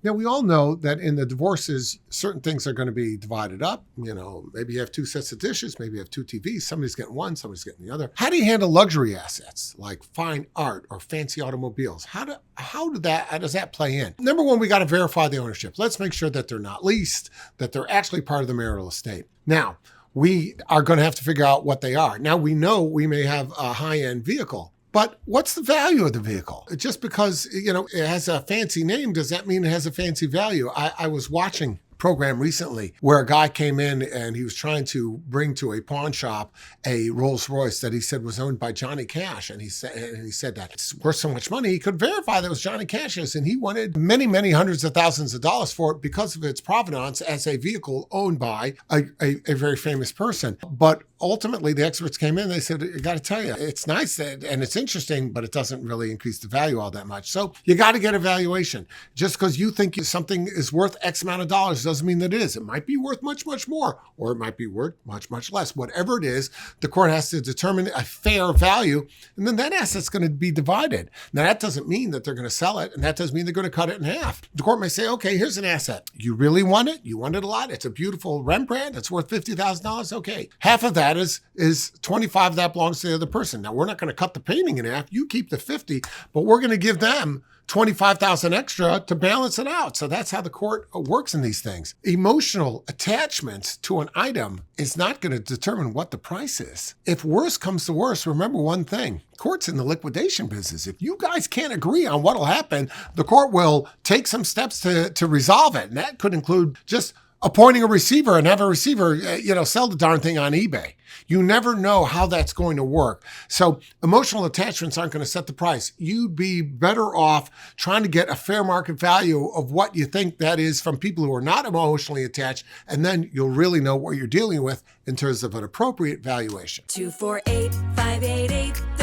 Now, we all know that in the divorces, certain things are going to be divided up. Maybe you have two sets of dishes, maybe you have two TVs, somebody's getting one, somebody's getting the other. How do you handle luxury assets like fine art or fancy automobiles? How does that play in? Number one, we got to verify the ownership. Let's make sure that they're not leased, that they're actually part of the marital estate. Now, we are going to have to figure out what they are. Now, we know we may have a high-end vehicle, but what's the value of the vehicle? Just because, it has a fancy name, does that mean it has a fancy value? I was watching program recently where a guy came in and he was trying to bring to a pawn shop a Rolls Royce that he said was owned by Johnny Cash. And he said that it's worth so much money, he could verify that it was Johnny Cash's. And he wanted many, many hundreds of thousands of dollars for it because of its provenance as a vehicle owned by a very famous person. But ultimately, the experts came in, they said, I got to tell you, it's nice and it's interesting, but it doesn't really increase the value all that much. So you got to get a valuation. Just because you think something is worth X amount of dollars doesn't mean that it is. It might be worth much, much more, or it might be worth much, much less. Whatever it is, the court has to determine a fair value, and then that asset's going to be divided. Now, that doesn't mean that they're going to sell it, and that doesn't mean they're going to cut it in half. The court may say, okay, here's an asset. You really want it? You want it a lot? It's a beautiful Rembrandt. It's worth $50,000. Okay. Half of that is 25 of that belongs to the other person. Now, we're not going to cut the painting in half. You keep the 50, but we're going to give them 25,000 extra to balance it out. So that's how the court works in these things. Emotional attachments to an item is not going to determine what the price is. If worse comes to worse, remember one thing. Court's in the liquidation business. If you guys can't agree on what'll happen, the court will take some steps to resolve it. And that could include just appointing a receiver and have a receiver, sell the darn thing on eBay. You never know how that's going to work. So emotional attachments aren't going to set the price. You'd be better off trying to get a fair market value of what you think that is from people who are not emotionally attached, and then you'll really know what you're dealing with in terms of an appropriate valuation. 248-588